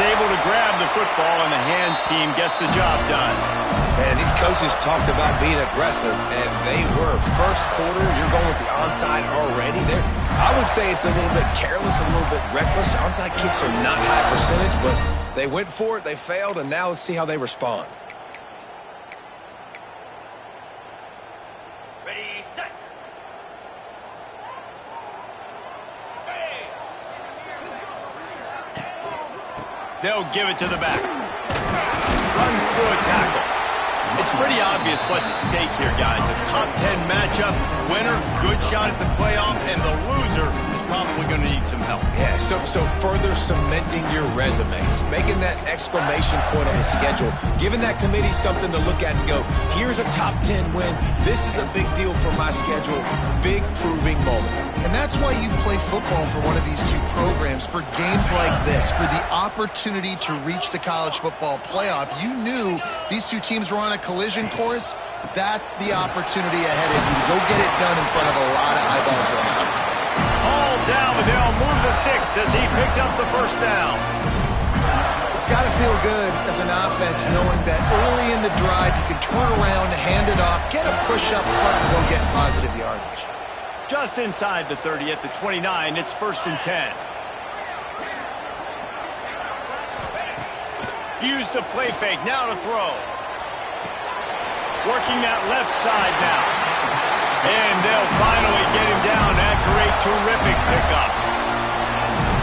able to grab the football, and the hands team gets the job done. Man, these coaches talked about being aggressive, and they were. First quarter, you're going with the onside already. I would say it's a little bit careless, a little bit reckless. Onside kicks are not high percentage, but they went for it, they failed, and now let's see how they respond. Ready, set. They'll give it to the back. Runs through a tackle. It's pretty obvious what's at stake here, guys. A top 10 matchup, winner, good shot at the playoff, and the loser is probably going to need some help. Yeah, so further cementing your resume, making that exclamation point on the schedule, giving that committee something to look at and go, here's a top 10 win. This is a big deal for my schedule. Big proving moment. And that's why you play football for one of these two programs, for games like this, for the opportunity to reach the college football playoff. You knew these two teams were on a collision course. That's the opportunity ahead of you to go get it done in front of a lot of eyeballs watching. All down, but they'll move the sticks as he picks up the first down. It's got to feel good as an offense knowing that early in the drive you can turn around, hand it off, get a push up front, and go get positive yardage. Just inside the 30 at the 29, it's 1st and 10. Use the play fake, now to throw. Working that left side now. And they'll finally get him down after a terrific pickup.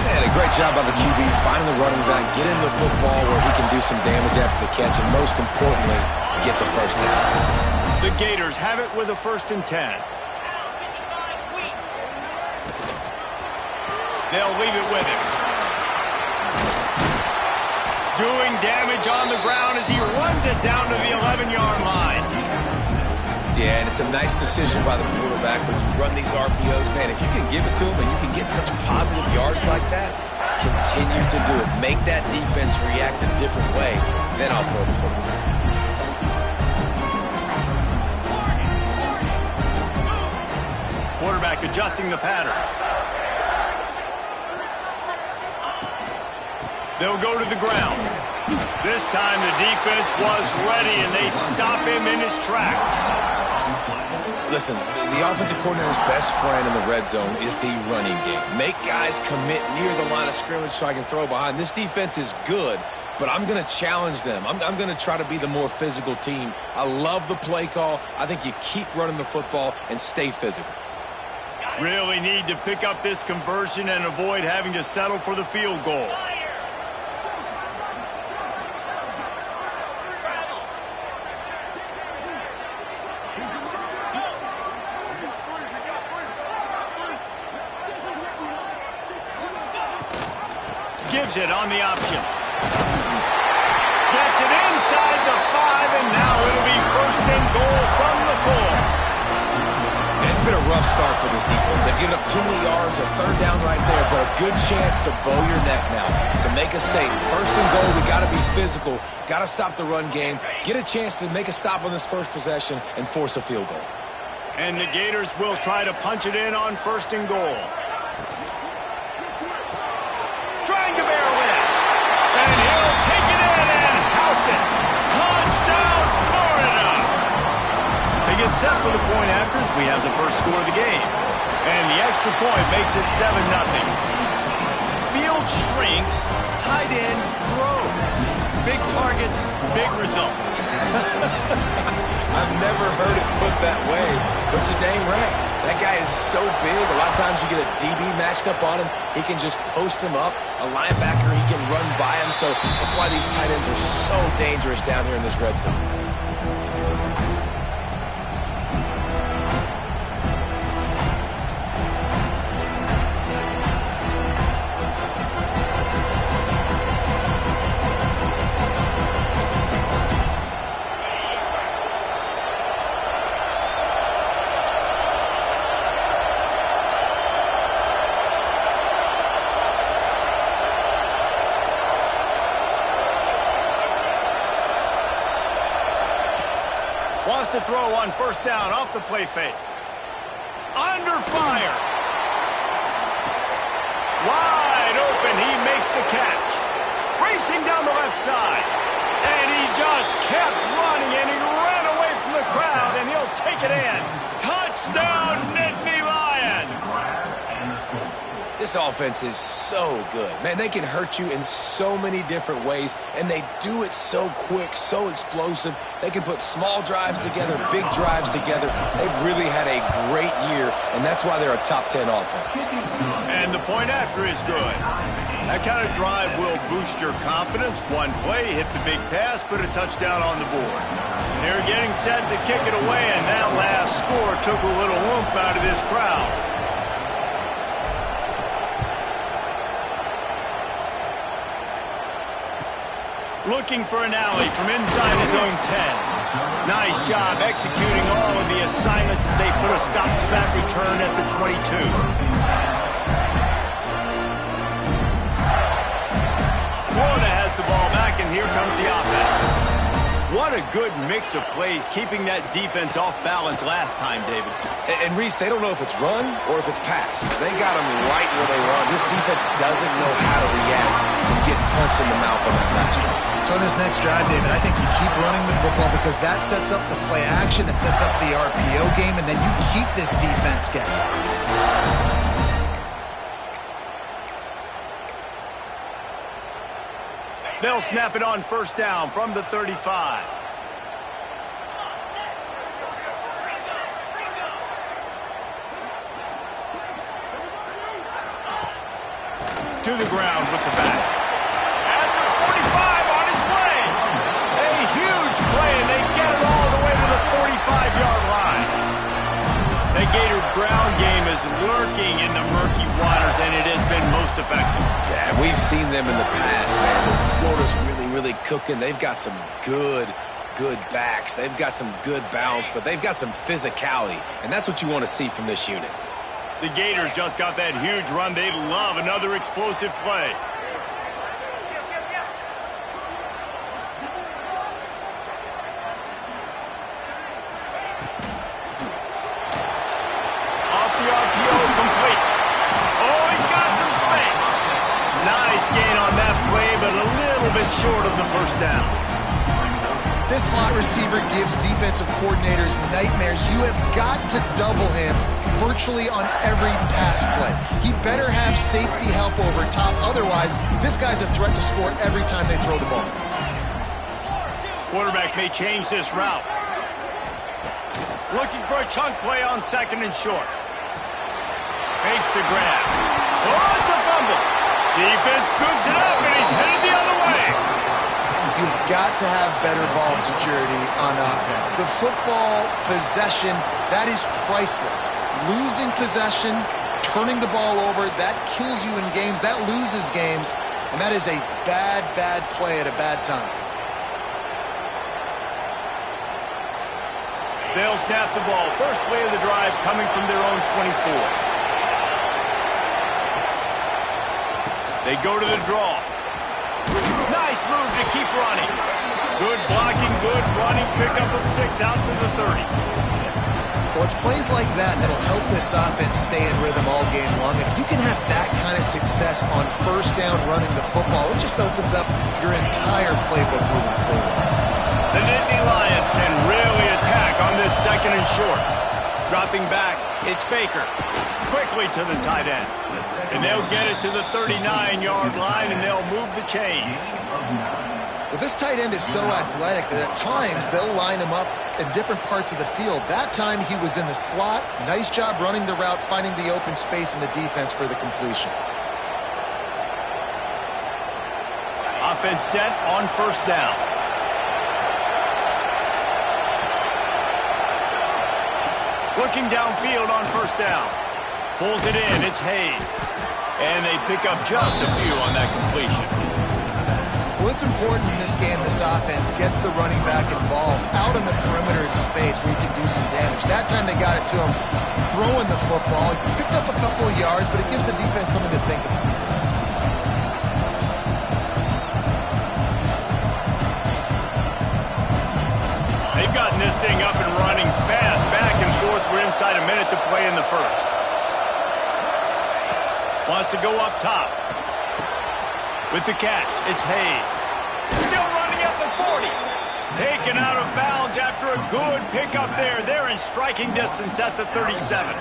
Man, a great job by the QB, finding the running back, get him the football where he can do some damage after the catch, and most importantly, get the first down. The Gators have it with a 1st and 10. They'll leave it with him. Doing damage on the ground as he runs it down to the 11-yard line. Yeah, and it's a nice decision by the quarterback when you run these RPOs. Man, if you can give it to him and you can get such positive yards like that, continue to do it. Make that defense react a different way. Then I'll throw the football. Quarterback adjusting the pattern. They'll go to the ground. This time the defense was ready, and they stop him in his tracks. Listen, the offensive coordinator's best friend in the red zone is the running game. Make guys commit near the line of scrimmage so I can throw behind. This defense is good, but I'm going to challenge them. I'm going to try to be the more physical team. I love the play call. I think you keep running the football and stay physical. Really need to pick up this conversion and avoid having to settle for the field goal. Gives it on the option. Gets it inside the 5, and now it'll be 1st and goal from the 4. It's been a rough start for this defense. They've given up too many yards, a 3rd down right there, but a good chance to bow your neck now, to make a statement. 1st and goal, we got to be physical, got to stop the run game, get a chance to make a stop on this first possession and force a field goal. And the Gators will try to punch it in on 1st and goal. Trying to barrel in. And he'll take it in and house it. Touchdown, Florida! They get set for the point after as we have the first score of the game. And the extra point makes it 7-0. Field shrinks, tight end grows. Big targets, big results. I've never heard it put that way, but you're dang right. That guy is so big. A lot of times you get a DB matched up on him. He can just post him up. A linebacker, he can run by him. So that's why these tight ends are so dangerous down here in this red zone. Wants to throw on 1st down off the play fake. Under fire. Wide open. He makes the catch. racing down the left side. And he just kept running, and he ran away from the crowd, and he'll take it in. Touchdown, Nittany Lions! This offense is so good. Man, they can hurt you in so many different ways, and they do it so quick, so explosive. They can put small drives together, big drives together. They've really had a great year, and that's why they're a top 10 offense. And the point after is good. That kind of drive will boost your confidence. One play, hit the big pass, put a touchdown on the board. They're getting set to kick it away, and that last score took a little oomph out of this crowd. Looking for an alley from inside his own 10. Nice job executing all of the assignments as they put a stop to that return at the 22. Florida has the ball back, and here comes the offense. What a good mix of plays, keeping that defense off balance last time, David. And Reese, they don't know if it's run or if it's pass. They got them right where they want. This defense doesn't know how to react from getting punched in the mouth on that last drive. So in this next drive, David, I think you keep running the football because that sets up the play action, it sets up the RPO game, and then you keep this defense guessing. They'll snap it on first down from the 35. To the ground with the back. At the 45 on his way. A huge play, and they get it all the way to the 45-yard line. The Gator ground game is lurking in the murky waters, and it has been most effective. Yeah, we've seen them in the past, man. But Florida's really cooking. They've got some good backs. They've got some good balance, but they've got some physicality, and that's what you want to see from this unit. The Gators just got that huge run. They love another explosive play. Off the RPO, complete. Oh, he's got some space. Nice gain on that play, but a little bit short of the first down. This slot receiver gives defensive coordinators nightmares. You have got to double him virtually on every pass play. He better have safety help over top. Otherwise, this guy's a threat to score every time they throw the ball. Quarterback may change this route. Looking for a chunk play on second and short. Makes the grab. Oh, it's a fumble. Defense scoops it up, and he's headed the other way. You've got to have better ball security on offense. The football possession, that is priceless. Losing possession, turning the ball over, that kills you in games, that loses games, and that is a bad play at a bad time. They'll snap the ball. First play of the drive coming from their own 24. They go to the draw. Nice move to keep running. Good blocking, good running, pickup of 6 out to the 30. Well, it's plays like that that'll help this offense stay in rhythm all game long. If you can have that kind of success on first down running the football, it just opens up your entire playbook moving forward. The Nittany Lions can really attack on this second and short. Dropping back, it's Baker. Quickly to the tight end. And they'll get it to the 39-yard line, and they'll move the chains. Well, this tight end is so athletic that at times they'll line him up in different parts of the field. That time he was in the slot. Nice job running the route, finding the open space in the defense for the completion. Offense set on first down. Looking downfield on first down. Pulls it in, it's Hayes. And they pick up just a few on that completion. Well, it's important in this game this offense gets the running back involved out in the perimeter in space where you can do some damage. That time they got it to him throwing the football. Picked up a couple of yards, but it gives the defense something to think about. They've gotten this thing up and running fast, back and forth. We're inside a minute to play in the first. Wants to go up top. With the catch, it's Hayes. Still running at the 40. Taken out of bounds after a good pickup there. They're in striking distance at the 37.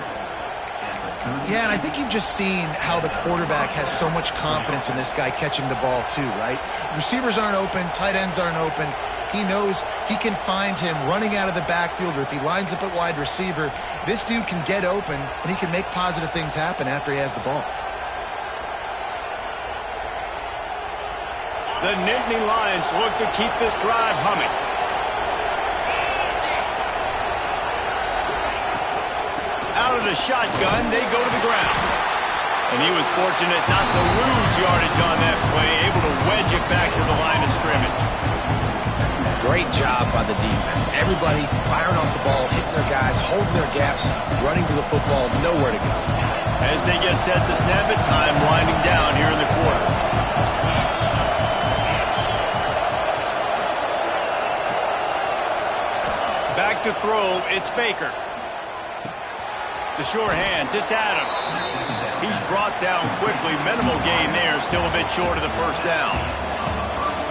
Yeah, and I think you've just seen how the quarterback has so much confidence in this guy catching the ball too, right? Receivers aren't open, tight ends aren't open. He knows he can find him running out of the backfield, or if he lines up at wide receiver, this dude can get open, and he can make positive things happen after he has the ball. The Nittany Lions look to keep this drive humming. Out of the shotgun, they go to the ground. And he was fortunate not to lose yardage on that play, able to wedge it back to the line of scrimmage. Great job by the defense. Everybody firing off the ball, hitting their guys, holding their gaps, running to the football, nowhere to go. As they get set to snap it, time winding down here in the quarter. Back to throw, it's Baker. The short hands, it's Adams. He's brought down quickly. Minimal gain there, still a bit short of the first down.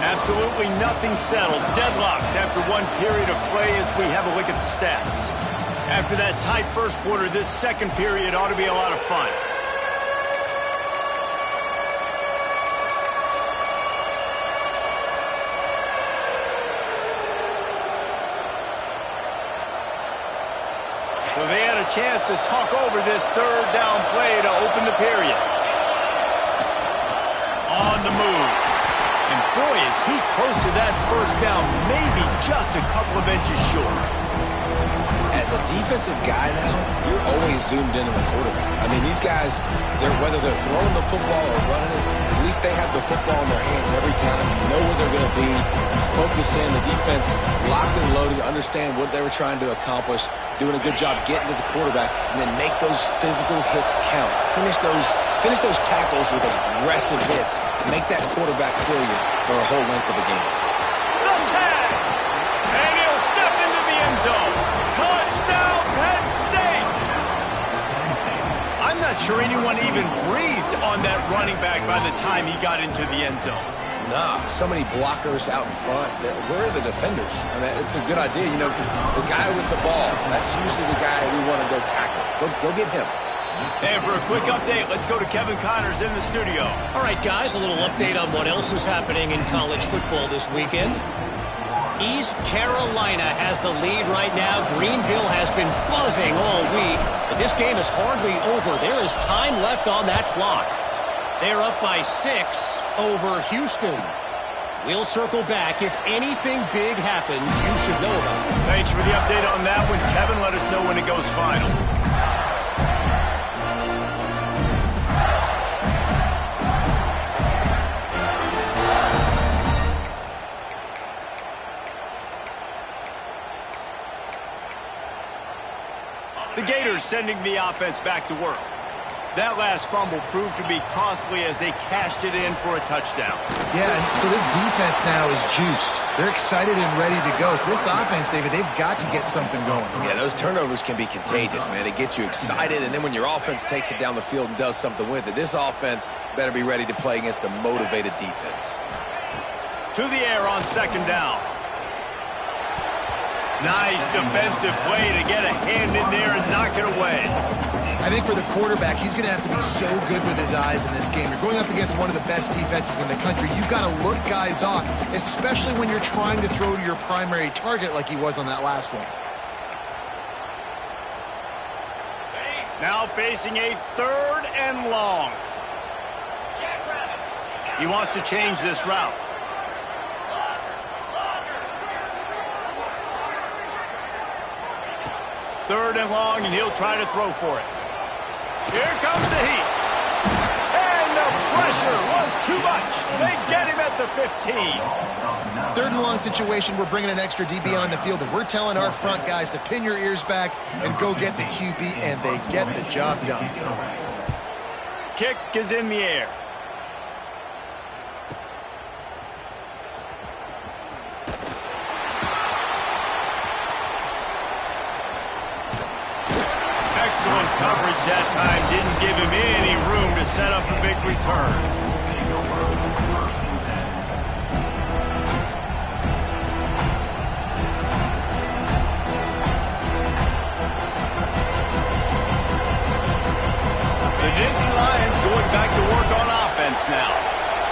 Absolutely nothing settled. Deadlocked after one period of play as we have a look at the stats. After that tight first quarter, this second period ought to be a lot of fun. So they had a chance to talk over this third down play to open the period. On the move. And boy, is he close to that first down, maybe just a couple of inches short. As a defensive guy now, you're always zoomed in on the quarterback. I mean, these guys, whether they're throwing the football or running it, at least they have the football in their hands every time. You know where they're going to be. You focus in. The defense locked and loaded, understand what they were trying to accomplish, doing a good job getting to the quarterback, and then make those physical hits count. Finish those tackles with aggressive hits. Make that quarterback feel you for a whole length of a game. The tag! And he'll step into the end zone. Touchdown, Penn State! I'm not sure anyone even breathed on that running back by the time he got into the end zone. Nah, so many blockers out in front. Where are the defenders? I mean, it's a good idea. You know, the guy with the ball, that's usually the guy we want to go tackle. Go get him. And for a quick update, let's go to Kevin Connors in the studio. All right, guys, a little update on what else is happening in college football this weekend. East Carolina has the lead right now. Greenville has been buzzing all week, but this game is hardly over. There is time left on that clock. They're up by 6 over Houston. We'll circle back. If anything big happens, you should know about it. Thanks for the update on that one, Kevin. Let us know when it goes final. The Gators sending the offense back to work. That last fumble proved to be costly as they cashed it in for a touchdown. Yeah, and so this defense now is juiced. They're excited and ready to go. So this offense, David, they've got to get something going. Yeah, those turnovers can be contagious, man. It gets you excited, and then when your offense takes it down the field and does something with it, this offense better be ready to play against a motivated defense. To the air on second down. Nice defensive play to get a hand in there and knock it away. I think for the quarterback, he's going to have to be so good with his eyes in this game. You're going up against one of the best defenses in the country. You've got to look guys off, especially when you're trying to throw to your primary target like he was on that last one. Now facing a third and long. He wants to change this route. Third and long, and he'll try to throw for it. Here comes the heat. And the pressure was too much. They get him at the 15. Third and long situation, we're bringing an extra DB on the field, and we're telling our front guys to pin your ears back and go get the QB, and they get the job done. Kick is in the air. Excellent coverage that time. Didn't give him any room to set up a big return. Now.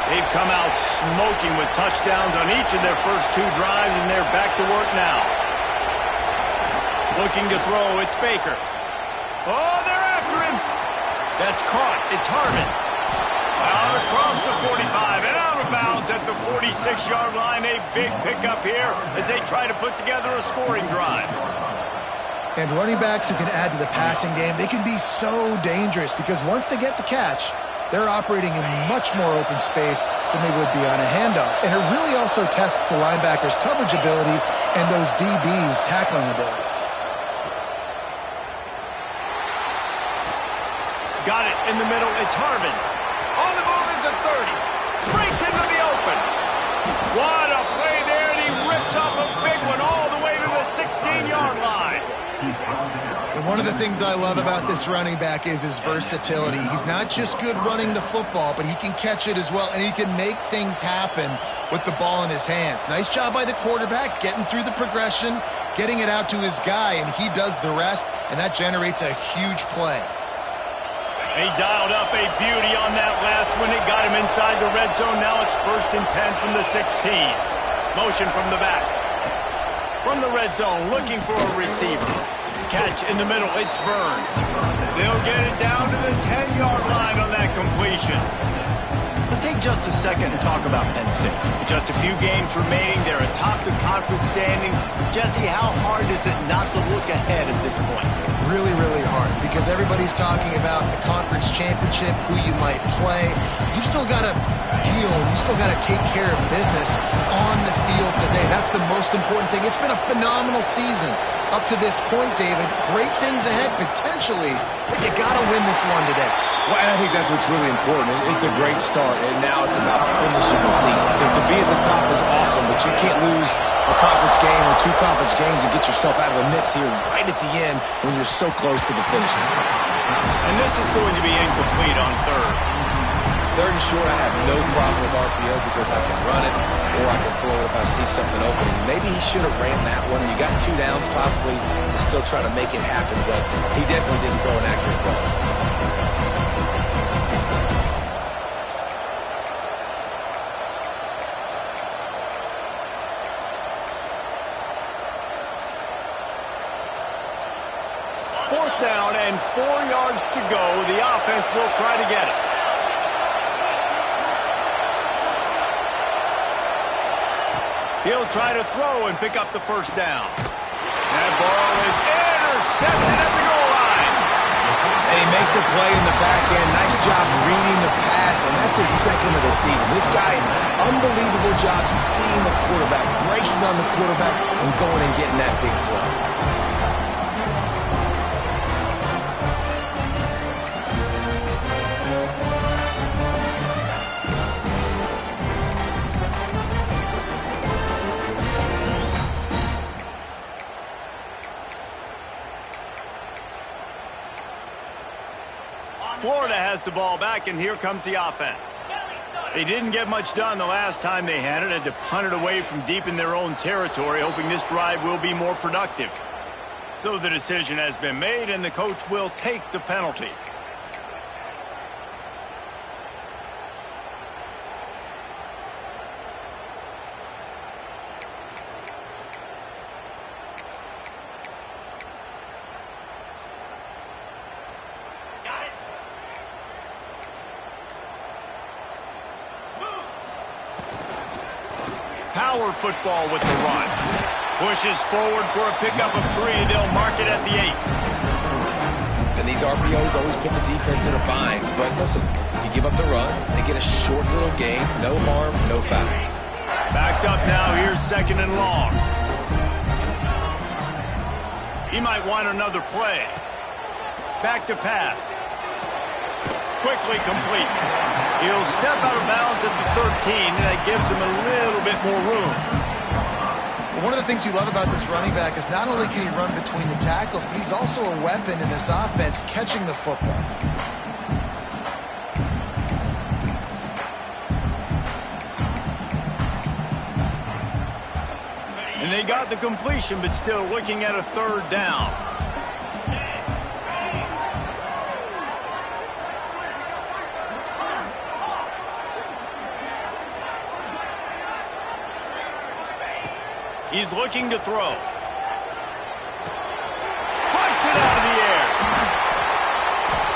They've come out smoking with touchdowns on each of their first 2 drives, and they're back to work now. Looking to throw, it's Baker. Oh, they're after him. That's caught. It's Harmon. Out across the 45 and out of bounds at the 46-yard line. A big pickup here as they try to put together a scoring drive. And running backs who can add to the passing game, they can be so dangerous because once they get the catch, they're operating in much more open space than they would be on a handoff. And it really also tests the linebacker's coverage ability and those DBs' tackling ability. Got it in the middle. It's Harmon. On the move is the 30. Breaks into the open. What a play there, and he rips off a big one all the way to the 16-yard line. And one of the things I love about this running back is his versatility. He's not just good running the football, but he can catch it as well, and he can make things happen with the ball in his hands. Nice job by the quarterback getting through the progression, getting it out to his guy, and he does the rest, and that generates a huge play. He dialed up a beauty on that last one. It got him inside the red zone. Now it's 1st and 10 from the 16. Motion from the back. From the red zone, looking for a receiver. Catch in the middle, it's Burns. They'll get it down to the 10-yard line on that completion. Let's take just a second and talk about Penn State. With just a few games remaining, they're atop the conference standings. Jesse, how hard is it not to look ahead at this point? Really, really hard because everybody's talking about the conference championship, who you might play. You've still got to deal, you still got to take care of business on the field today. That's the most important thing. It's been a phenomenal season up to this point, David. Great things ahead potentially, but you got to win this one today. Well, and I think that's what's really important. It's a great start, and now it's about finishing the season. To be at the top is awesome, but you can't lose a conference game or 2 conference games and get yourself out of the mix here right at the end when you're so close to the finish line. And this is going to be incomplete on 3rd. 3rd and short, I have no problem with RPO because I can run it or I can throw it if I see something open. Maybe he should have ran that one. You got 2 downs possibly to still try to make it happen, but he definitely didn't throw an accurate ball. Fourth down and 4 yards to go. The offense will try to get it. He'll try to throw and pick up the first down. That ball is intercepted at the goal line. And he makes a play in the back end. Nice job reading the pass, and that's his 2nd of the season. This guy, unbelievable job seeing the quarterback, breaking on the quarterback, and going and getting that big play. Florida has the ball back, and here comes the offense. They didn't get much done the last time they had it. Had to punt it away from deep in their own territory, hoping this drive will be more productive. So the decision has been made, and the coach will take the penalty. Power football with the run. Pushes forward for a pickup of 3. They'll mark it at the 8. And these RPOs always put the defense in a bind. But listen, you give up the run, they get a short little gain, no harm, no foul. Backed up now, here's 2nd and long. He might want another play. Back to pass. Quickly complete. He'll step out of bounds at the 13, and that gives him a little bit more room. One of the things you love about this running back is not only can he run between the tackles, but he's also a weapon in this offense catching the football. And they got the completion, but still looking at a third down. He's looking to throw. Flips it out of the air.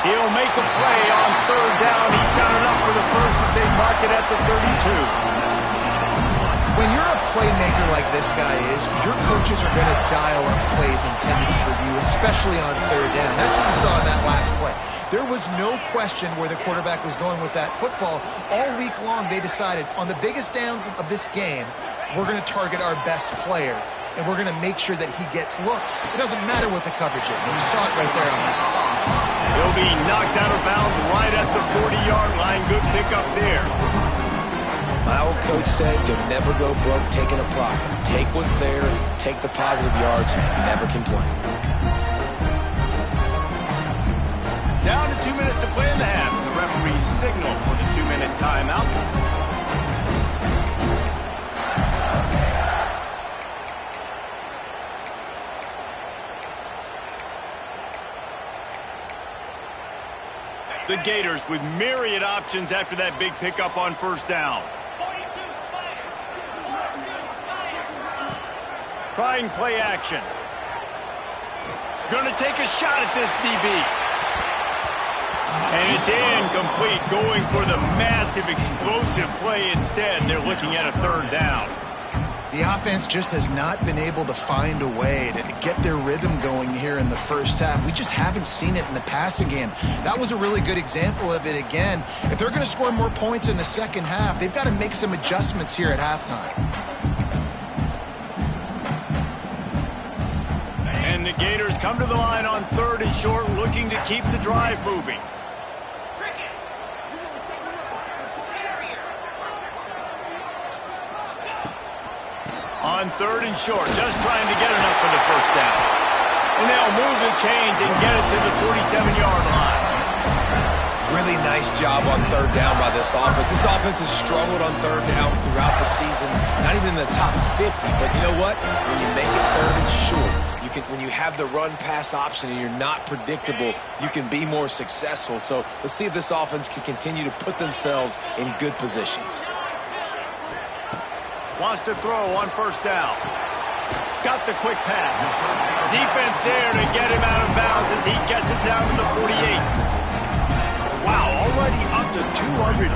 He'll make a play on third down. He's got enough for the first as they mark it at the 32. When you're a playmaker like this guy is, your coaches are going to dial up plays intended for you, especially on third down. That's what we saw in that last play. There was no question where the quarterback was going with that football. All week long, they decided on the biggest downs of this game, we're going to target our best player, and we're going to make sure that he gets looks. It doesn't matter what the coverage is, and you saw it right there on that. He'll be knocked out of bounds right at the 40-yard line. Good pickup there. My old coach said you'll never go broke taking a profit. Take what's there, take the positive yards, and never complain. Down to 2 minutes to play in the half. The referee signal for the 2-minute timeout. The Gators with myriad options after that big pickup on first down. Trying play action. Gonna take a shot at this DB. And it's incomplete, going for the massive explosive play instead. They're looking at a third down. The offense just has not been able to find a way to get their rhythm going here in the first half. We just haven't seen it in the passing game. That was a really good example of it again. If they're going to score more points in the second half, they've got to make some adjustments here at halftime. And the Gators come to the line on third and short, looking to keep the drive moving. On third and short, just trying to get enough for the first down. And they'll move the chains and get it to the 47-yard line. Really nice job on third down by this offense. This offense has struggled on third downs throughout the season. Not even in the top 50, but you know what? When you make it third and short, when you have the run-pass option and you're not predictable, you can be more successful. So let's see if this offense can continue to put themselves in good positions. Wants to throw on first down. Got the quick pass. Defense there to get him out of bounds as he gets it down to the 48. Wow, already up to 250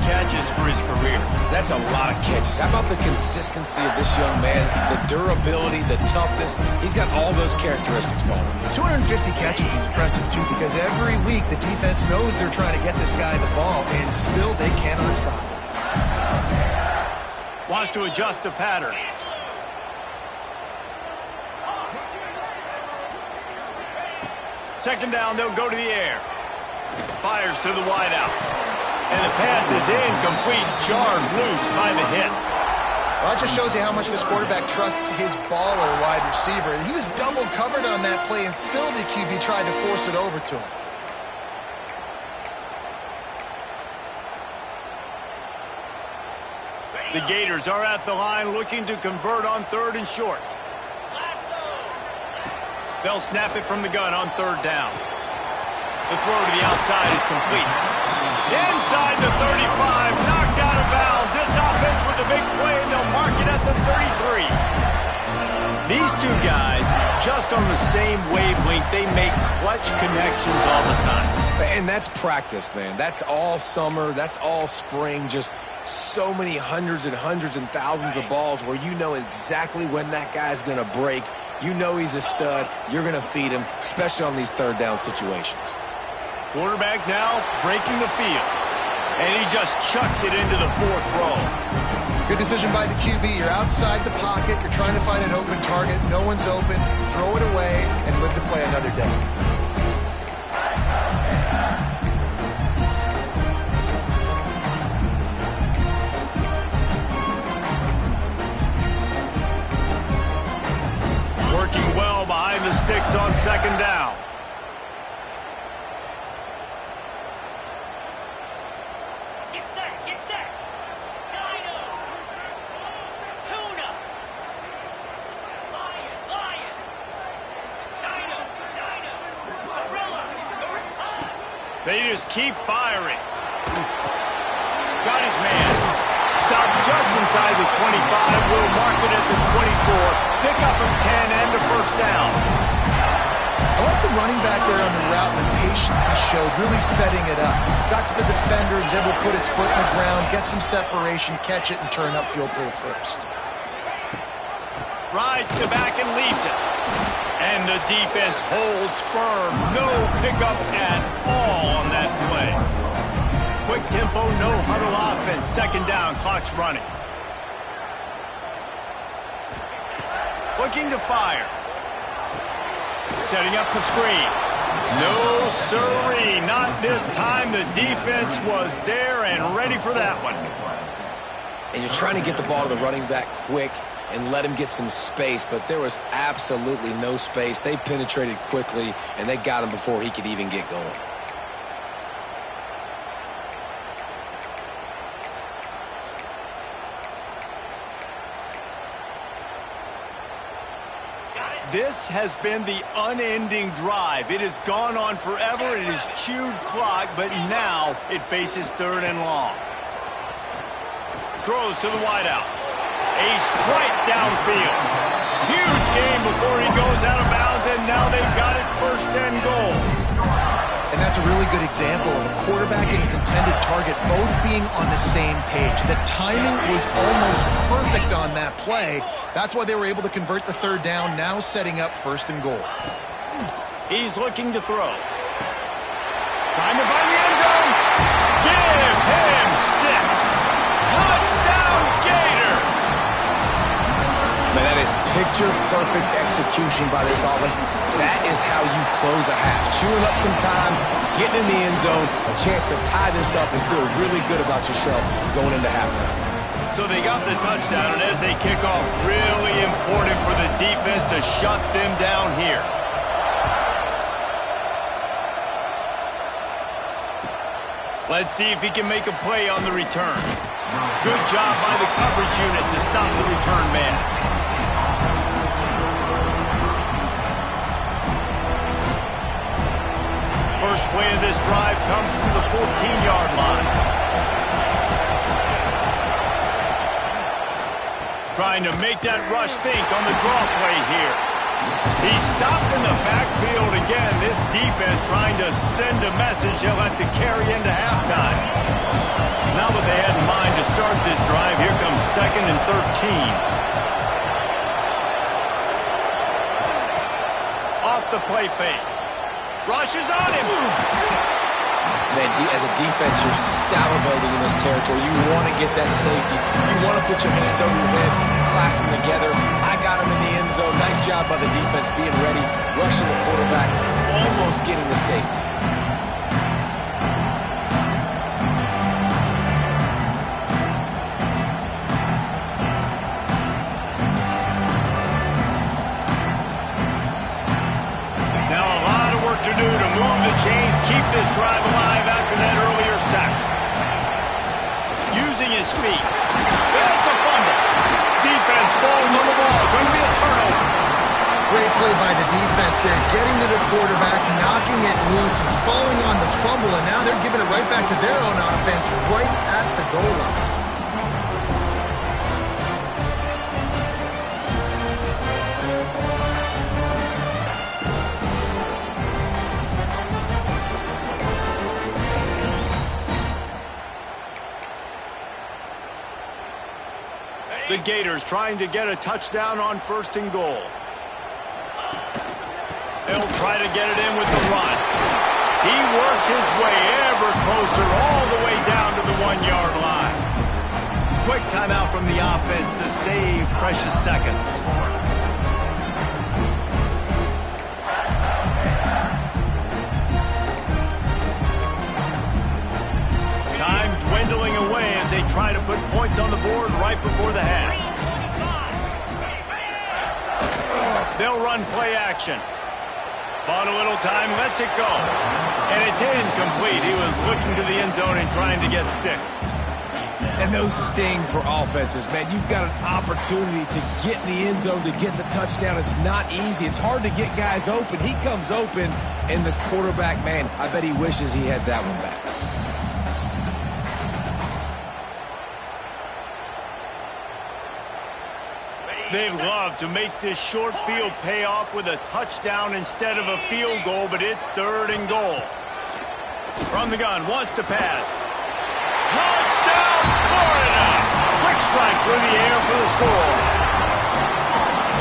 catches for his career. That's a lot of catches. How about the consistency of this young man? The durability, the toughness. He's got all those characteristics, Paul. 250 catches is impressive, too, because every week the defense knows they're trying to get this guy the ball, and still they cannot stop him. Wants to adjust the pattern. Second down, they'll go to the air. Fires to the wideout. And the pass is incomplete, jarred loose by the hit. Well, that just shows you how much this quarterback trusts his baller wide receiver. He was double covered on that play, and still the QB tried to force it over to him. The Gators are at the line looking to convert on third and short. They'll snap it from the gun on third down. The throw to the outside is complete. Inside the 35, knocked out of bounds. This offense with a big play, and they'll mark it at the 33. These two guys, just on the same wavelength, they make clutch connections all the time. And that's practice, man. That's all summer. That's all spring. Just so many hundreds and thousands of balls where you know exactly when that guy's going to break. You know he's a stud. You're going to feed him, especially on these third down situations. Quarterback now breaking the field. And he just chucks it into the fourth row. Good decision by the QB. You're outside the pocket. You're trying to find an open target. No one's open. Throw it away and live to play another day. Working well behind the sticks on second down. They just keep firing. Got his man. Stopped just inside the 25. Will mark it at the 24. Pick up of 10 and a first down. I like the running back there on the route and the patience he showed, really setting it up. Got to the defender, was able to put his foot in the ground, get some separation, catch it, and turn upfield for the first. Rides the back and leaves it. And the defense holds firm. No pickup at all on that play. Quick tempo, no huddle offense. Second down, clock's running. Looking to fire. Setting up the screen. No siree, not this time. The defense was there and ready for that one. And you're trying to get the ball to the running back quick and let him get some space, but there was absolutely no space. They penetrated quickly, and they got him before he could even get going. This has been the unending drive. It has gone on forever. It has chewed clock, but now it faces third and long. Throws to the wideout. A strike downfield. Huge game before he goes out of bounds, and now they've got it first and goal. And that's a really good example of a quarterback and his intended target both being on the same page. The timing was almost perfect on that play. That's why they were able to convert the third down, now setting up first and goal. He's looking to throw. Trying to find the end zone. Give him 6. Touchdown, Gator. Man, that is picture-perfect execution by this offense. That is how you close a half. Chewing up some time, getting in the end zone, a chance to tie this up and feel really good about yourself going into halftime. So they got the touchdown, and as they kick off, really important for the defense to shut them down here. Let's see if he can make a play on the return. Good job by the coverage unit to stop the return man. First play of this drive comes from the 14-yard line. Trying to make that rush think on the draw play here. He's stopped in the backfield again. This defense trying to send a message they'll have to carry into halftime. Not what they had in mind to start this drive. Here comes 2nd and 13. Off the play fake. Rushes on him. Man, as a defense, you're salivating in this territory. You want to get that safety. You want to put your hands over your head, clasp them together. I got him in the end zone. Nice job by the defense being ready, rushing the quarterback, almost getting the safety. To do to move the chains, keep this drive alive after that earlier sack. Using his feet. That's a fumble. Defense falls on the ball. Going to be a turnover. Great play by the defense there, getting to the quarterback, knocking it loose, and falling on the fumble, and now they're giving it right back to their own offense right at the goal line. The Gators trying to get a touchdown on 1st and goal. They'll try to get it in with the run. He works his way ever closer all the way down to the 1-yard line. Quick timeout from the offense to save precious seconds. Time dwindling away as they try to put points on the board right before the half. They'll run play action. Bought a little time, lets it go. And it's incomplete. He was looking to the end zone and trying to get 6. And those sting for offenses, man. You've got an opportunity to get in the end zone, to get the touchdown. It's not easy. It's hard to get guys open. He comes open, and the quarterback, man, I bet he wishes he had that one back. They love to make this short field pay off with a touchdown instead of a field goal, but it's 3rd and goal. From the gun, wants to pass. Touchdown, Florida! Quick strike through the air for the score.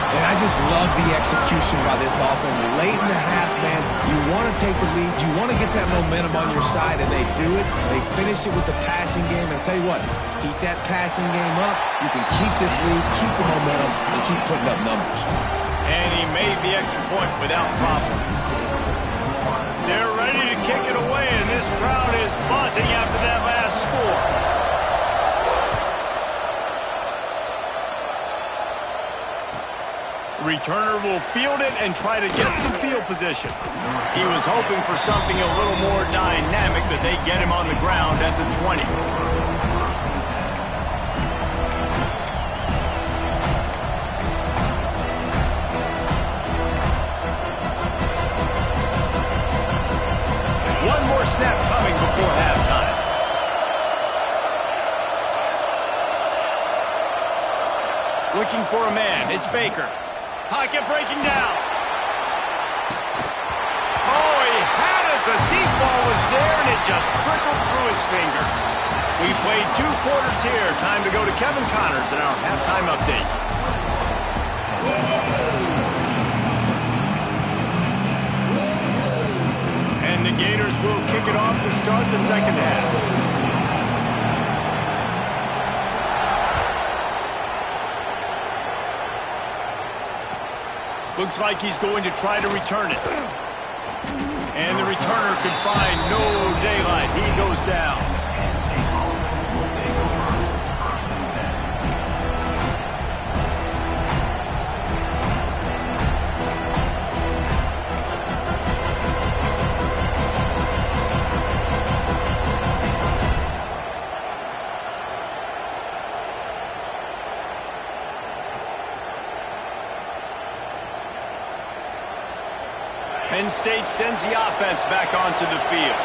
And I just love the execution by this offense. Late in the half, man, you want to take the lead. You want to get that momentum on your side, and they do it. They finish it with the passing game. And I'll tell you what, keep that passing game up. You can keep this lead, keep the momentum, and keep putting up numbers. And he made the extra point without problem. They're ready to kick it away, and this crowd is buzzing after that last score. Returner will field it and try to get some field position. He was hoping for something a little more dynamic, but they get him on the ground at the 20. One more snap coming before halftime. Looking for a man. It's Baker. Pocket breaking down. Oh, he had it. The deep ball was there, and it just trickled through his fingers. We played 2 quarters here. Time to go to Kevin Connors in our halftime update. And the Gators will kick it off to start the second half. Looks like he's going to try to return it. And the returner could find no daylight. He goes down. Penn State sends the offense back onto the field.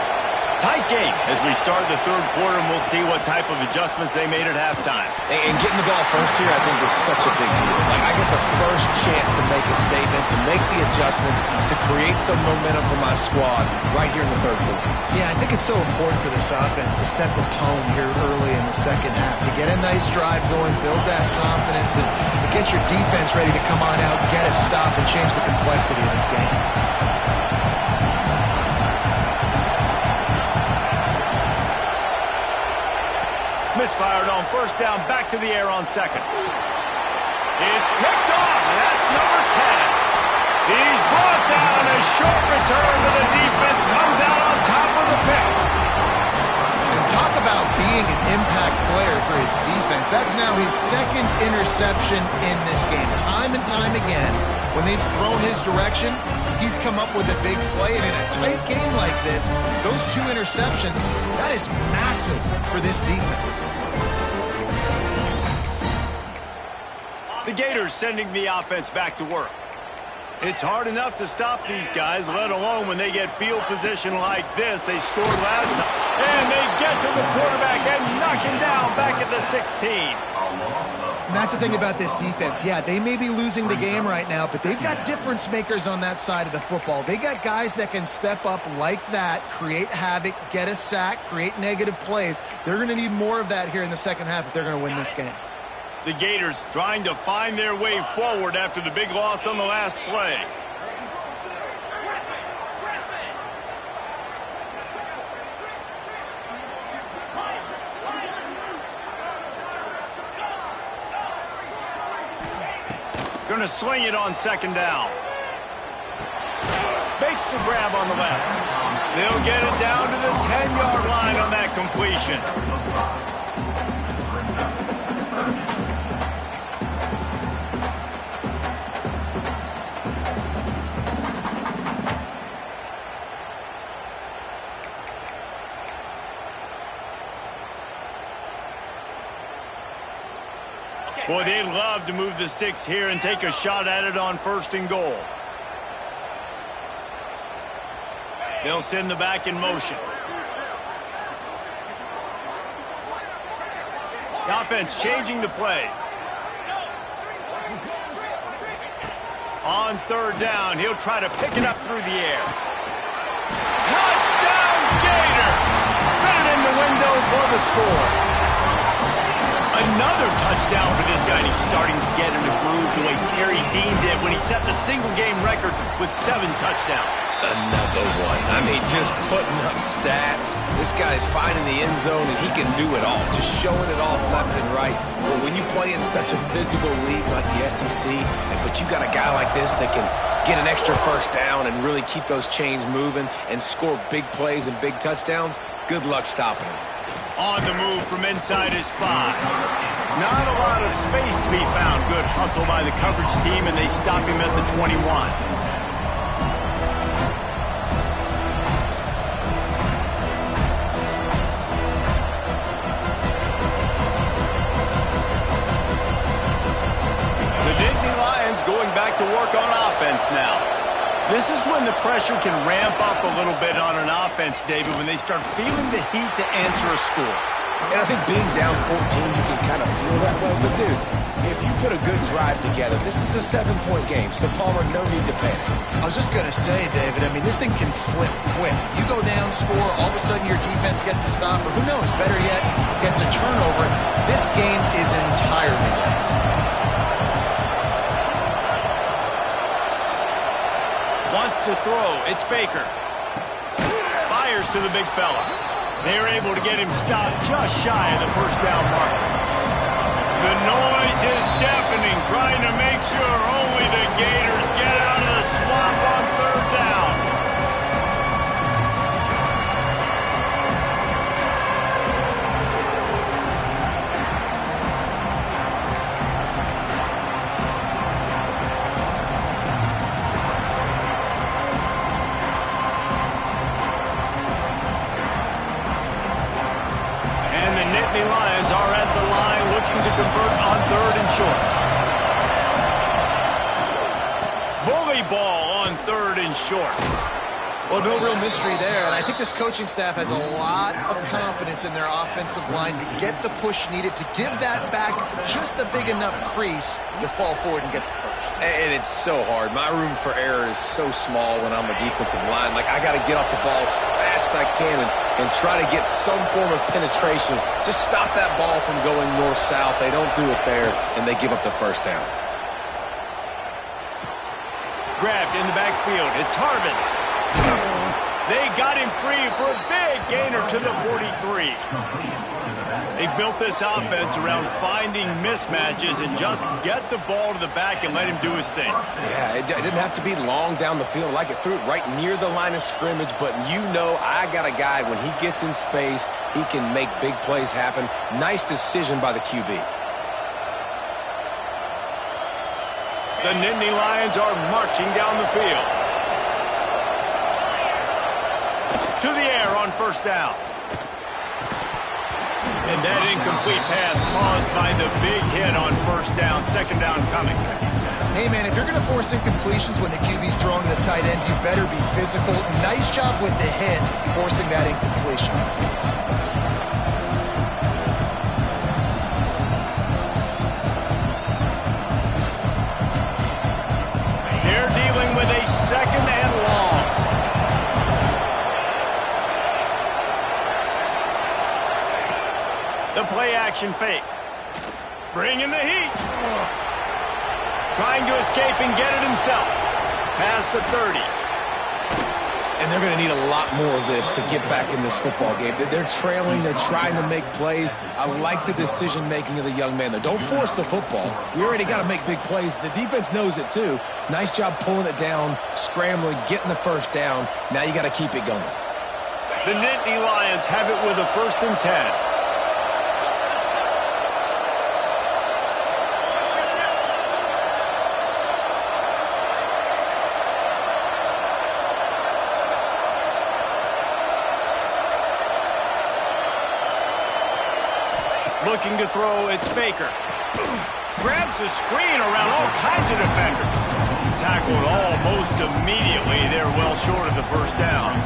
Tight game as we start the 3rd quarter, and we'll see what type of adjustments they made at halftime. And getting the ball first here, I think, is such a big deal. Like, I get the first chance to make a statement, to make the adjustments, to create some momentum for my squad right here in the 3rd quarter. Yeah, I think it's so important for this offense to set the tone here early in the second half, to get a nice drive going, build that confidence, and get your defense ready to come on out, get a stop, and change the complexity of this game. Misfired on 1st down, back to the air on 2nd. It's picked off, and that's number 10. He's brought down. A short return to the defense comes out on top of the pick. And talk about being an impact player for his defense. That's now his 2nd interception in this game. Time and time again, when they've thrown his direction, he's come up with a big play. And in a tight game like this, those 2 interceptions, that is massive for this defense. The Gators sending the offense back to work. It's hard enough to stop these guys, let alone when they get field position like this. They scored last time, and they get to the quarterback and knock him down back at the 16. And that's the thing about this defense. Yeah, they may be losing the game right now, but they've got difference makers on that side of the football. They got guys that can step up like that, create havoc, get a sack, create negative plays. They're going to need more of that here in the second half if they're going to win this game. The Gators trying to find their way forward after the big loss on the last play. Going to swing it on 2nd down. Makes the grab on the left. They'll get it down to the 10-yard line on that completion. Boy, they'd love to move the sticks here and take a shot at it on 1st and goal. They'll send the back in motion. The offense changing the play. On 3rd down, he'll try to pick it up through the air. Touchdown, Gator! Fit it in the window for the score. Another touchdown for this guy, and he's starting to get in the groove the way Terry Dean did when he set the single-game record with 7 touchdowns. Another one. I mean, just putting up stats. This guy's finding the end zone, and he can do it all. Just showing it off left and right. But when you play in such a physical league like the SEC, but you got a guy like this that can get an extra 1st down and really keep those chains moving and score big plays and big touchdowns, good luck stopping him. On the move from inside his 5. Not a lot of space to be found. Good hustle by the coverage team, and they stop him at the 21. Going back to work on offense now. This is when the pressure can ramp up a little bit on an offense, David, when they start feeling the heat to answer a score. And I think being down 14, you can kind of feel that way. But, dude, if you put a good drive together, this is a 7-point game. So, Palmer, no need to panic. I was just going to say, David, I mean, this thing can flip quick. You go down, score, all of a sudden your defense gets a stop, or who knows, better yet, gets a turnover. This game is entirely different. Wants to throw. It's Baker. Fires to the big fella. They're able to get him stopped just shy of the 1st down mark. The noise is deafening, trying to make sure only the Gators get out of the swamp on 3rd down. Lions are at the line looking to convert on 3rd and short. Bully ball on 3rd and short. Well, no real mystery there, and I think this coaching staff has a lot of confidence in their offensive line to get the push needed to give that back just a big enough crease to fall forward and get the 1st. And it's so hard. My room for error is so small when I'm a defensive line. Like, I got to get off the ball as fast as I can and try to get some form of penetration. Just stop that ball from going north-south. They don't do it there, and they give up the 1st down. Grabbed in the backfield. It's Harvin. They got him free for a big gainer to the 43. They built this offense around finding mismatches and just get the ball to the back and let him do his thing. Yeah, it didn't have to be long down the field. Like, it threw it right near the line of scrimmage, but you know I got a guy, when he gets in space, he can make big plays happen. Nice decision by the QB. The Nittany Lions are marching down the field. To the air on 1st down. And that incomplete pass caused by the big hit on 1st down. 2nd down coming. Hey, man, if you're going to force incompletions when the QB's throwing the tight end, you better be physical. Nice job with the hit, forcing that incompletion. They're dealing with a 2nd and long. The play-action fake. Bringing the heat. Trying to escape and get it himself. Past the 30. And they're going to need a lot more of this to get back in this football game. They're trailing. They're trying to make plays. I like the decision-making of the young man, though. Don't force the football. We already got to make big plays. The defense knows it, too. Nice job pulling it down, scrambling, getting the 1st down. Now you got to keep it going. The Nittany Lions have it with a 1st and 10. Looking to throw, it's Baker. Grabs the screen around all kinds of defenders. Tackled almost immediately. They're well short of the first down.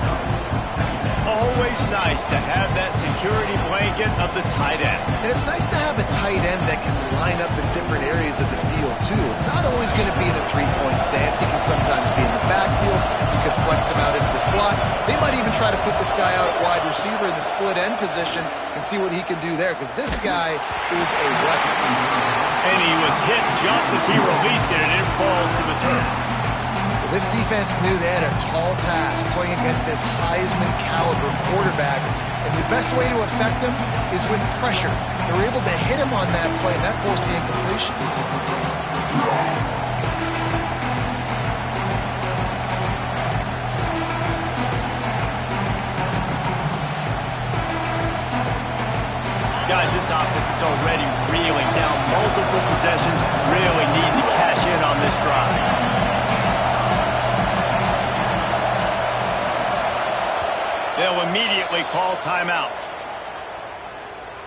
Always nice to have that security blanket of the tight end. And it's nice to have a tight end that can line up in different areas of the field, too. It's not always going to be in a three-point stance. He can sometimes be in the backfield. You could flex him out into the slot. They might even try to put this guy out at wide receiver in the split end position and see what he can do there, because this guy is a weapon. And he was hit just as he released it, and it falls to the turf. This defense knew they had a tall task playing against this Heisman-caliber quarterback, and the best way to affect him is with pressure. They were able to hit him on that play, and that forced the incompletion. Guys, this offense is already reeling down multiple possessions. Really need to cash in on this drive. They'll immediately call timeout.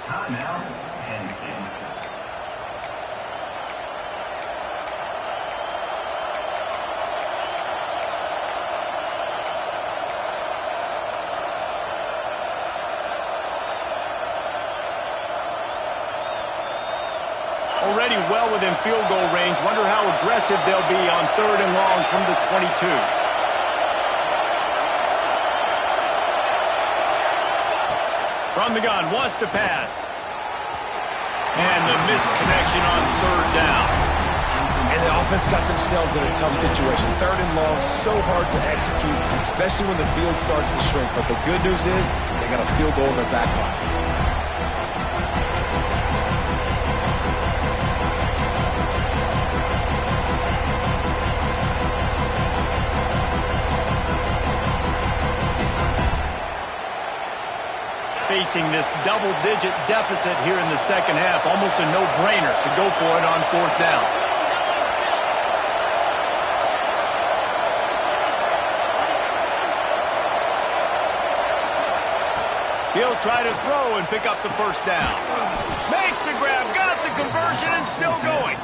Timeout, Penn State. Already well within field goal range. Wonder how aggressive they'll be on 3rd and long from the 22. From the gun, wants to pass. And the misconnection on 3rd down. And the offense got themselves in a tough situation. 3rd and long, so hard to execute, especially when the field starts to shrink. But the good news is they got a field goal in their back pocket. Facing this double-digit deficit here in the second half, almost a no-brainer to go for it on 4th down. He'll try to throw and pick up the first down. Makes the grab, got the conversion, and still going.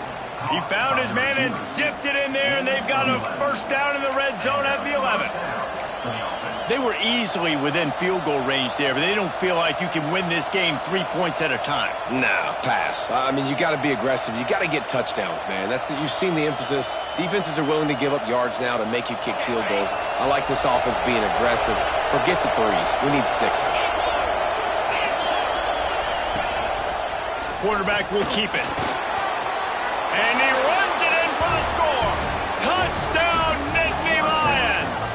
He found his man and zipped it in there, and they've got a first down in the red zone at the 11. They were easily within field goal range there, but they don't feel like you can win this game 3 points at a time. Nah, pass. I mean, you got to be aggressive. You got to get touchdowns, man. You've seen the emphasis. Defenses are willing to give up yards now to make you kick field goals. I like this offense being aggressive. Forget the threes. We need sixes. Quarterback will keep it. And he runs it in for the score. Touchdown, Nittany Lions.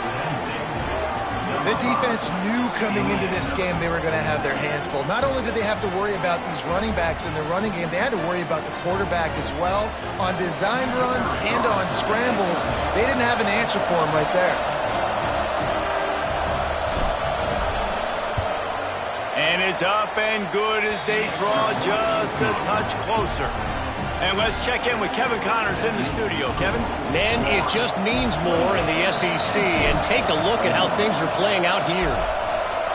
The defense knew coming into this game they were going to have their hands full. Not only did they have to worry about these running backs in the running game, they had to worry about the quarterback as well. On design runs and on scrambles, they didn't have an answer for him right there. And it's up and good as they draw just a touch closer. And let's check in with Kevin Connors in the studio. Kevin? Man, it just means more in the SEC. And take a look at how things are playing out here.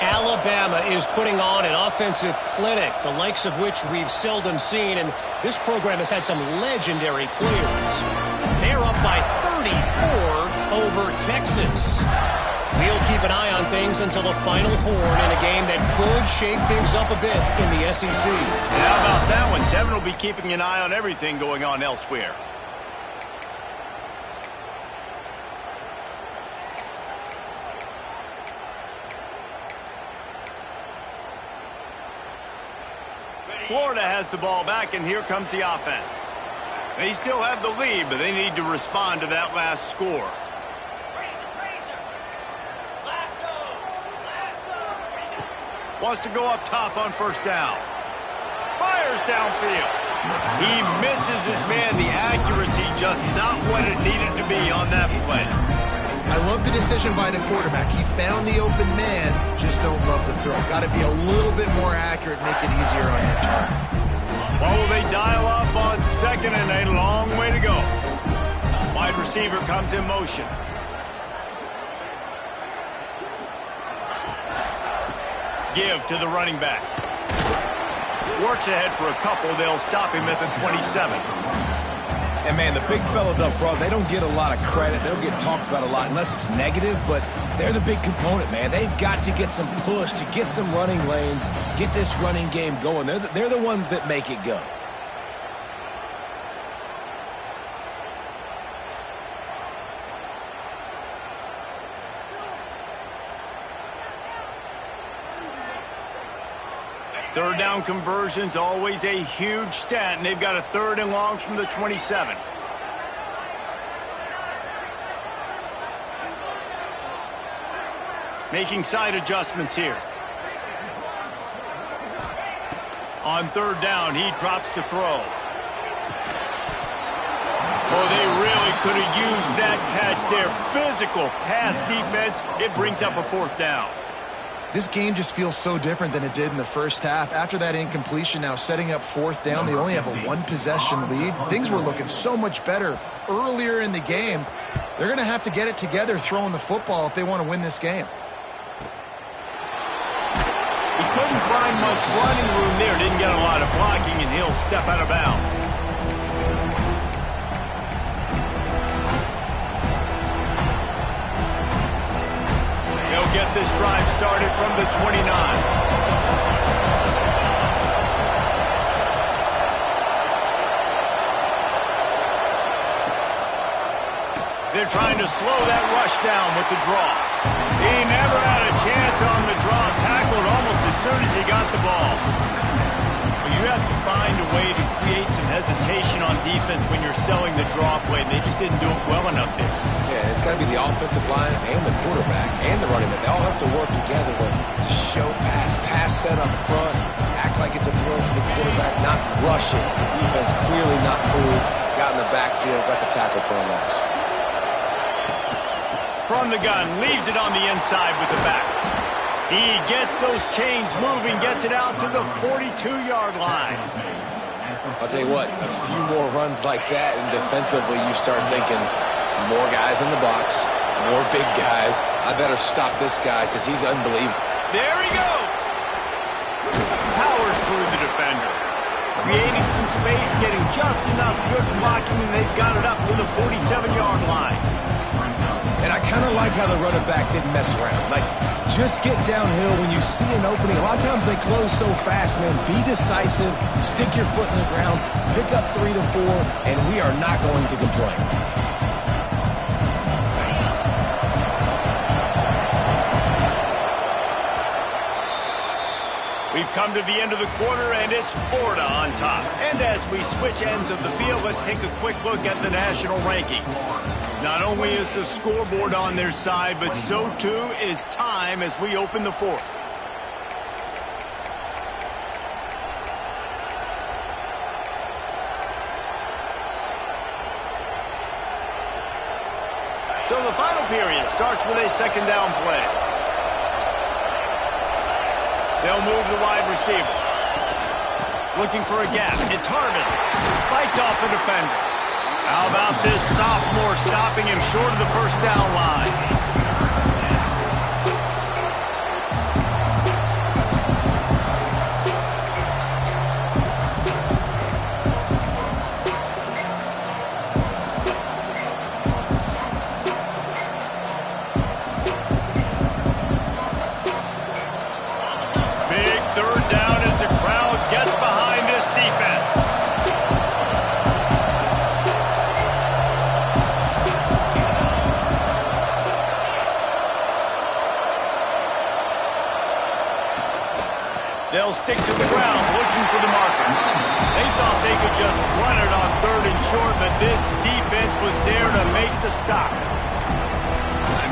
Alabama is putting on an offensive clinic, the likes of which we've seldom seen. And this program has had some legendary players. They're up by 34 over Texas. We'll keep an eye on things until the final horn in a game that could shake things up a bit in the SEC. How about that one? Kevin will be keeping an eye on everything going on elsewhere. Florida has the ball back, and here comes the offense. They still have the lead, but they need to respond to that last score. Wants to go up top on first down. Fires downfield. He misses his man. The accuracy just not what it needed to be on that play. I love the decision by the quarterback. He found the open man, just don't love the throw. Got to be a little bit more accurate, make it easier on your target. Well, will they dial up on 2nd and a long way to go? Wide receiver comes in motion. Give to the running back. Works ahead for a couple. They'll stop him at the 27. And, man, the big fellas up front, they don't get a lot of credit. They don't get talked about a lot unless it's negative, but they're the big component, man. They've got to get some push, to get some running lanes, get this running game going. They're the ones that make it go. Third down conversions, always a huge stat, and they've got a 3rd and long from the 27. Making side adjustments here. On 3rd down, he drops to throw. Oh, they really could have used that catch there. Physical pass defense. It brings up a 4th down. This game just feels so different than it did in the first half. After that incompletion, now setting up 4th down, they only have a 1-possession lead. Things were looking so much better earlier in the game. They're going to have to get it together throwing the football if they want to win this game. He couldn't find much running room there. Didn't get a lot of blocking, and he'll step out of bounds. They'll get this drive started from the 29. They're trying to slow that rush down with the draw. He never had a chance on the draw. Tackled almost as soon as he got the ball. But you have to find a way to create some hesitation on defense when you're selling the draw play. And they just didn't do it well enough there. Yeah, it's got to be the offensive line and the quarterback and the running back. They all have to work together to show pass set up front, act like it's a throw for the quarterback, not rush it. The defense clearly not fooled. Got in the backfield, got the tackle for a loss. From the gun, leaves it on the inside with the back. He gets those chains moving, gets it out to the 42-yard line. I'll tell you what, a few more runs like that, and defensively you start thinking more guys in the box, more big guys. I better stop this guy because he's unbelievable. There he goes. Powers through the defender. Creating some space, getting just enough good blocking, and they've got it up to the 47-yard line. And I kind of like how the running back didn't mess around. Like, just get downhill when you see an opening. A lot of times they close so fast, man. Be decisive, stick your foot in the ground, pick up 3 to 4, and we are not going to complain. We've come to the end of the quarter, and it's Florida on top. And as we switch ends of the field, let's take a quick look at the national rankings. Not only is the scoreboard on their side, but so too is time as we open the 4th. So the final period starts with a 2nd down play. They'll move the wide receiver. Looking for a gap. It's Harvin. Fights off a defender. How about this sophomore stopping him short of the 1st down line? They'll stick to the ground, looking for the marker. They thought they could just run it on 3rd and short, but this defense was there to make the stop.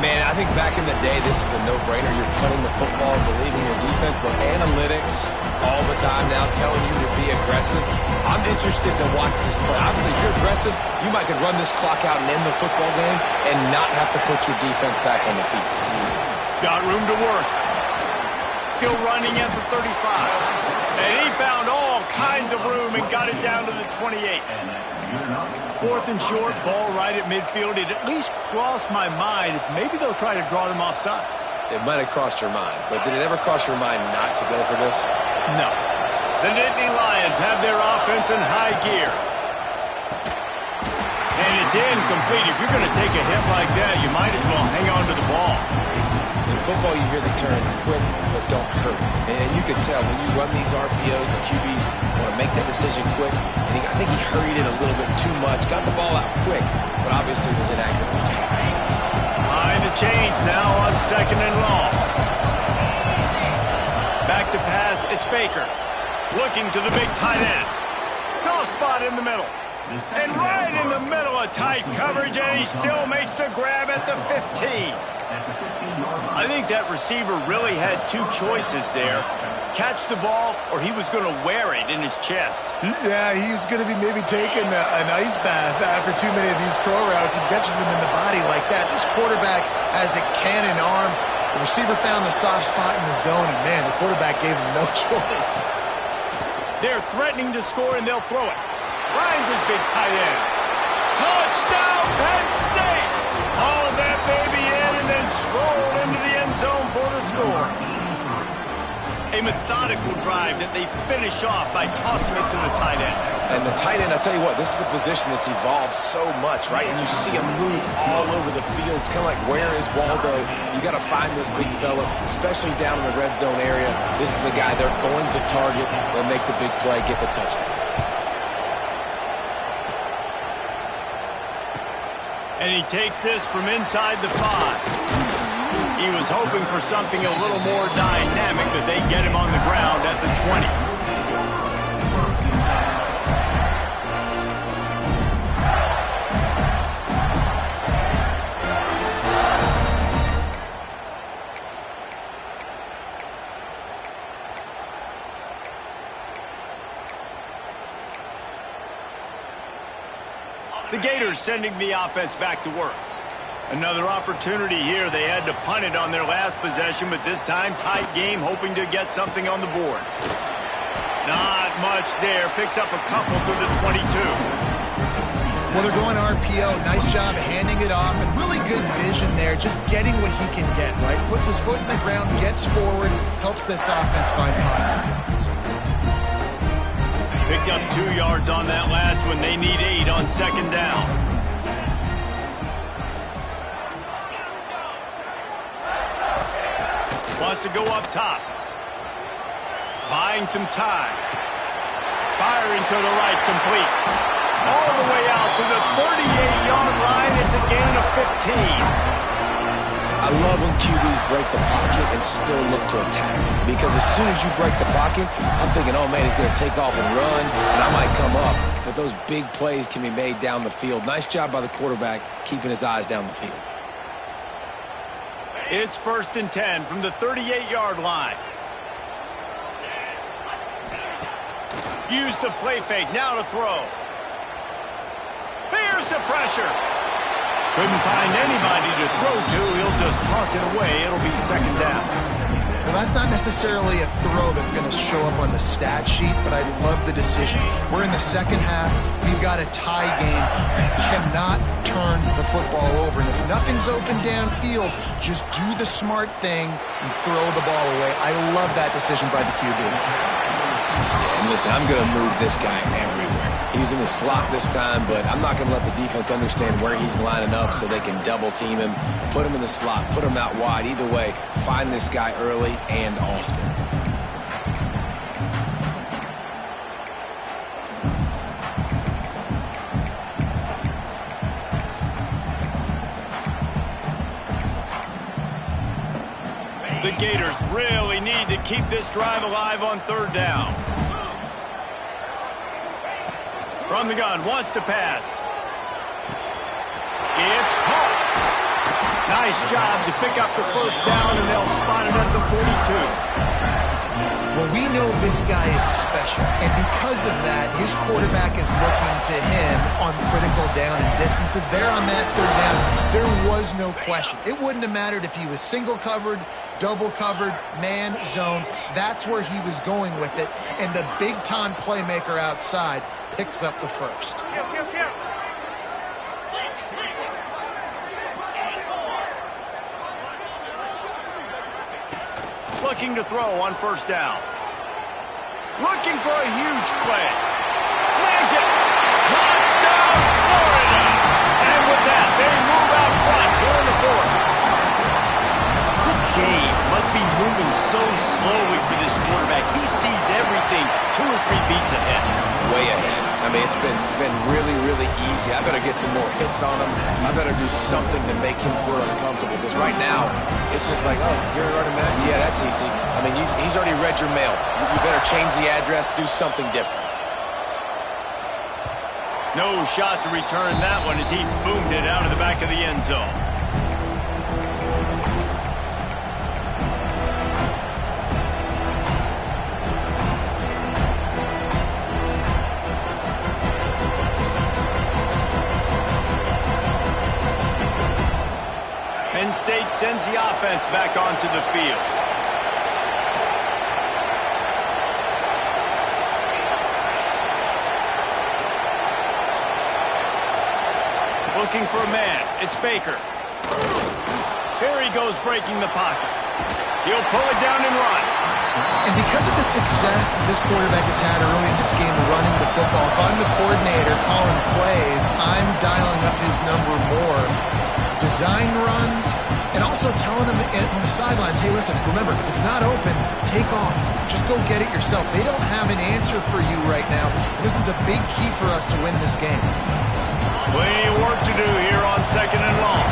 Man, I think back in the day, this is a no-brainer. You're punting the football, believing your defense, but analytics all the time now telling you to be aggressive. I'm interested to watch this play. Obviously, if you're aggressive, you might could run this clock out and end the football game and not have to put your defense back on the field. Got room to work. Still running at the 35. And he found all kinds of room and got it down to the 28. 4th and short, ball right at midfield. It at least crossed my mind. Maybe they'll try to draw them off sides. It might have crossed your mind, but did it ever cross your mind not to go for this? No. The Nittany Lions have their offense in high gear. And it's incomplete. If you're going to take a hit like that, you might as well hang on to the ball. In football, you hear the term quick but don't hurt. And you can tell when you run these RPOs, the QBs want to make that decision quick. And I think he hurried it a little bit too much. Got the ball out quick, but obviously was inaccurate in his pass. Behind the chains now on 2nd and long. Back to pass, it's Baker. Looking to the big tight end. Soft spot in the middle. And right in the middle of tight coverage, and he still makes the grab at the 15. I think that receiver really had two choices there. Catch the ball, or he was going to wear it in his chest. Yeah, he's going to be maybe taking an ice bath after too many of these crow routes. He catches them in the body like that. This quarterback has a cannon arm. The receiver found the soft spot in the zone, and man, the quarterback gave him no choice. They're threatening to score, and they'll throw it. Ryan's his big tight end. Touchdown, Penn State! Haul that baby in and then stroll into the end zone for the score. A methodical drive that they finish off by tossing it to the tight end. And the tight end, I'll tell you what, this is a position that's evolved so much, right? And you see him move all over the field. It's kind of like, where is Waldo? You got to find this big fella, especially down in the red zone area. This is the guy they're going to target. They'll make the big play, get the touchdown. And he takes this from inside the 5. He was hoping for something a little more dynamic, but they get him on the ground at the 20. The Gators sending the offense back to work. Another opportunity here. They had to punt it on their last possession, but this time tight game, hoping to get something on the board. Not much there. Picks up a couple to the 22. Well, they're going RPO. Nice job handing it off, and really good vision there, just getting what he can get, right? Puts his foot in the ground, gets forward, helps this offense find positive points. Picked up 2 yards on that last one. They need 8 on 2nd down. Wants to go up top. Buying some time. Firing to the right, complete. All the way out to the 38-yard line. It's a gain of 15. I love when QBs break the pocket and still look to attack. Because as soon as you break the pocket, I'm thinking, oh man, he's going to take off and run, and I might come up. But those big plays can be made down the field. Nice job by the quarterback keeping his eyes down the field. It's 1st and 10 from the 38-yard line. Use the play fake, now to throw. Here's the pressure. Couldn't find anybody to throw to. He'll just toss it away. It'll be 2nd down. Well, that's not necessarily a throw that's going to show up on the stat sheet, but I love the decision. We're in the second half. We've got a tie game. You cannot turn the football over. And if nothing's open downfield, just do the smart thing and throw the ball away. I love that decision by the QB. Yeah, and listen, I'm going to move this guy everywhere. He was in the slot this time, but I'm not going to let the defense understand where he's lining up so they can double team him, put him in the slot, put him out wide. Either way, find this guy early and often. The Gators really need to keep this drive alive on 3rd down. From the gun, wants to pass. It's caught. Nice job to pick up the 1st down, and they'll spot it at the 42. Well, we know this guy is special, and because of that, his quarterback is looking to him on critical down and distances. There on that 3rd down, there was no question. It wouldn't have mattered if he was single covered, double covered, man, zone. That's where he was going with it, and the big-time playmaker outside picks up the 1st. Looking to throw on 1st down. looking for a huge play. Slams it. Touchdown, Florida. And with that, they move out front here in the fourth. This game must be moving so slowly for this quarterback. He sees everything 2 or 3 beats ahead. Way ahead. I mean, it's been really, really easy. I better get some more hits on him. I better do something to make him feel uncomfortable. Because right now, it's just like, oh, you're running that? Yeah, that's easy. I mean, he's already read your mail. You better change the address, do something different. No shot to return that one as he boomed it out of the back of the end zone. Penn State sends the offense back onto the field. Looking for a man. It's Baker. Here he goes breaking the pocket. He'll pull it down and run. And because of the success this quarterback has had early in this game running the football, if I'm the coordinator calling plays, I'm dialing up his number more. Design runs, and also telling him on the sidelines, hey, listen, remember, if it's not open, take off. Just go get it yourself. They don't have an answer for you right now. This is a big key for us to win this game. Plenty of work to do here on 2nd and long.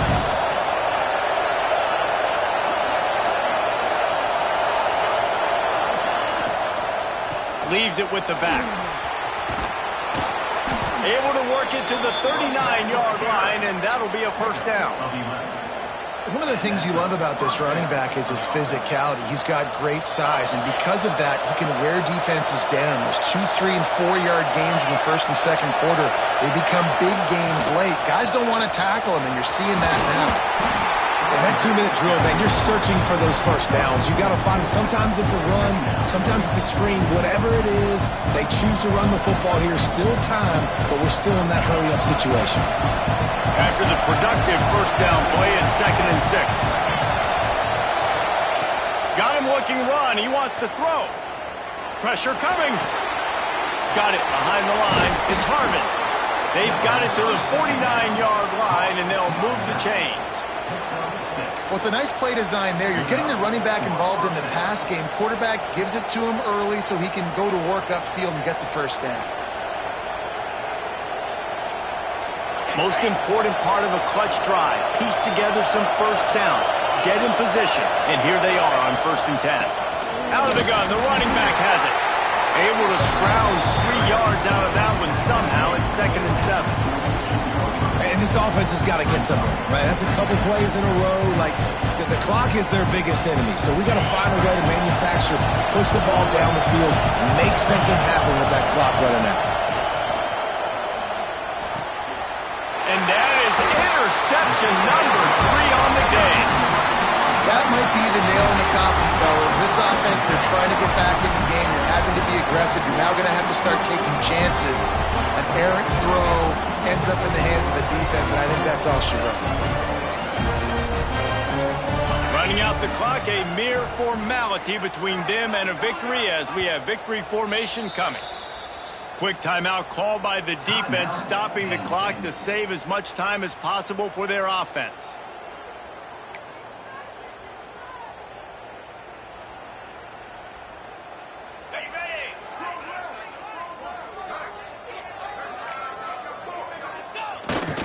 Leaves it with the back. Able to work it to the 39-yard line, and that'll be a first down. One of the things you love about this running back is his physicality. He's got great size, and because of that, he can wear defenses down. Those 2, 3, and 4-yard gains in the first and second quarter, they become big gains late. Guys don't want to tackle him, and you're seeing that now. And that 2-minute drill, man, you're searching for those first downs. You got to find them. Sometimes it's a run, sometimes it's a screen. Whatever it is, they choose to run the football here. Still time, but we're still in that hurry-up situation. After the productive first down play in 2nd and 6. Got him looking run. He wants to throw. Pressure coming. Got it behind the line. It's Harvin. They've got it to the 49-yard line, and they'll move the chains. Well, it's a nice play design there. You're getting the running back involved in the pass game. Quarterback gives it to him early so he can go to work upfield and get the first down. Most important part of a clutch drive. Piece together some first downs. Get in position. And here they are on 1st and 10. Out of the gun. The running back has it. Able to scrounge 3 yards out of that one somehow. It's 2nd and 7. And this offense has got to get somewhere, right? That's a couple plays in a row. Like, the clock is their biggest enemy. So we got to find a way to manufacture, push the ball down the field, make something happen with that clock running out. And that is interception number 3 on the day. That might be the nail in the coffin, fellas. This offense, they're trying to get back in the game. You're having to be aggressive. You're now going to have to start taking chances. An errant throw ends up in the hands of the defense, and I think that's all she wrote. Running out the clock, a mere formality between them and a victory as we have victory formation coming. Quick timeout called by the defense, stopping the clock to save as much time as possible for their offense.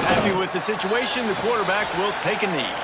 Happy with the situation, the quarterback will take a knee.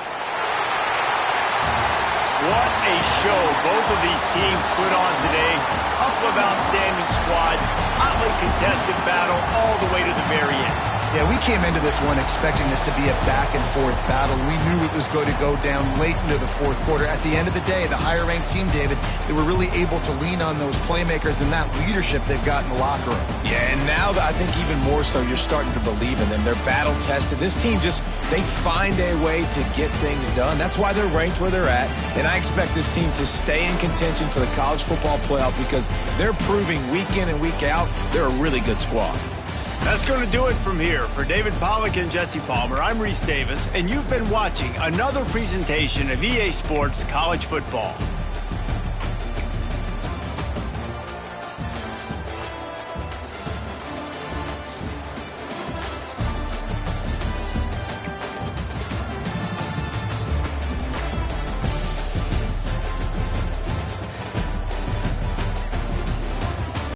What a show both of these teams put on today. Couple of outstanding squads, hotly contested battle all the way to the very end. Yeah, we came into this one expecting this to be a back-and-forth battle. We knew it was going to go down late into the fourth quarter. At the end of the day, the higher-ranked team, David, they were really able to lean on those playmakers and that leadership they've got in the locker room. Yeah, and now I think even more so, you're starting to believe in them. They're battle-tested. This team they find a way to get things done. That's why they're ranked where they're at, and I expect this team to stay in contention for the college football playoff because they're proving week in and week out they're a really good squad. That's going to do it from here. For David Pollack and Jesse Palmer, I'm Reese Davis, and you've been watching another presentation of EA Sports College Football.